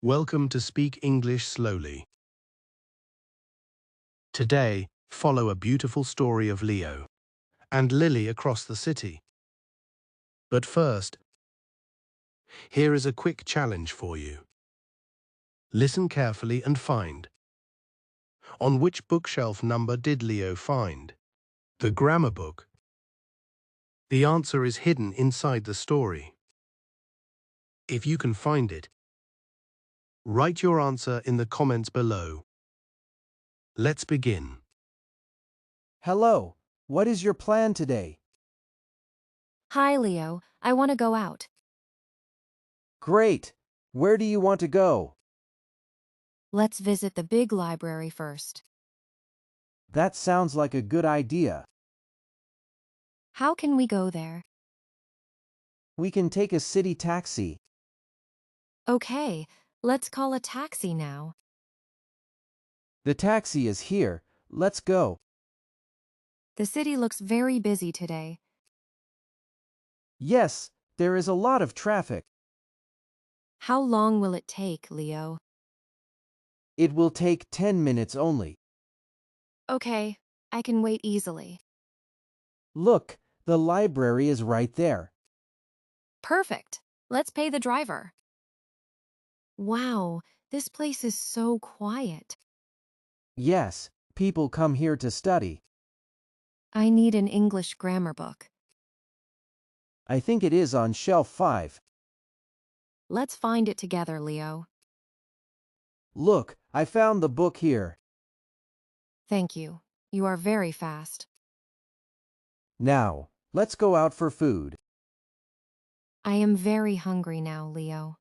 Welcome to Speak English Slowly. Today, follow a beautiful story of Leo and Lily across the city. But first, here is a quick challenge for you. Listen carefully and find. On which bookshelf number did Leo find? The grammar book. The answer is hidden inside the story. If you can find it, write your answer in the comments below. Let's begin. Hello, what is your plan today? Hi, Leo. I want to go out. Great. Where do you want to go? Let's visit the big library first. That sounds like a good idea. How can we go there? We can take a city taxi. Okay, let's call a taxi now. The taxi is here. Let's go. The city looks very busy today. Yes, there is a lot of traffic. How long will it take, Leo? It will take 10 minutes only. Okay, I can wait easily. Look, the library is right there. Perfect. Let's pay the driver. Wow, this place is so quiet. Yes, people come here to study. I need an English grammar book. I think it is on shelf 5. Let's find it together, Leo. Look, I found the book here. Thank you. You are very fast. Now, let's go out for food. I am very hungry now, Leo.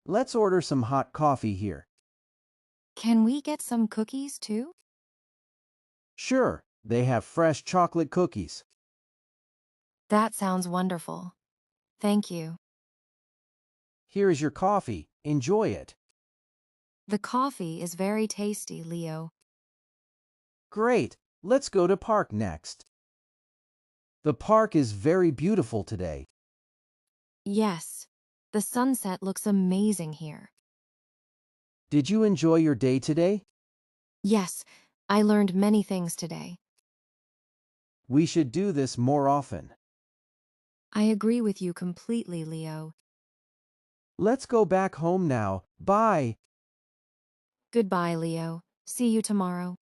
Let's order some hot coffee here. Can we get some cookies too? Sure, they have fresh chocolate cookies. That sounds wonderful. Thank you. Here is your coffee. Enjoy it. The coffee is very tasty, Leo. Great. Let's go to park next. The park is very beautiful today. Yes, the sunset looks amazing here. Did you enjoy your day today? Yes, I learned many things today. We should do this more often. I agree with you completely, Leo. Let's go back home now. Bye. Goodbye, Leo. See you tomorrow.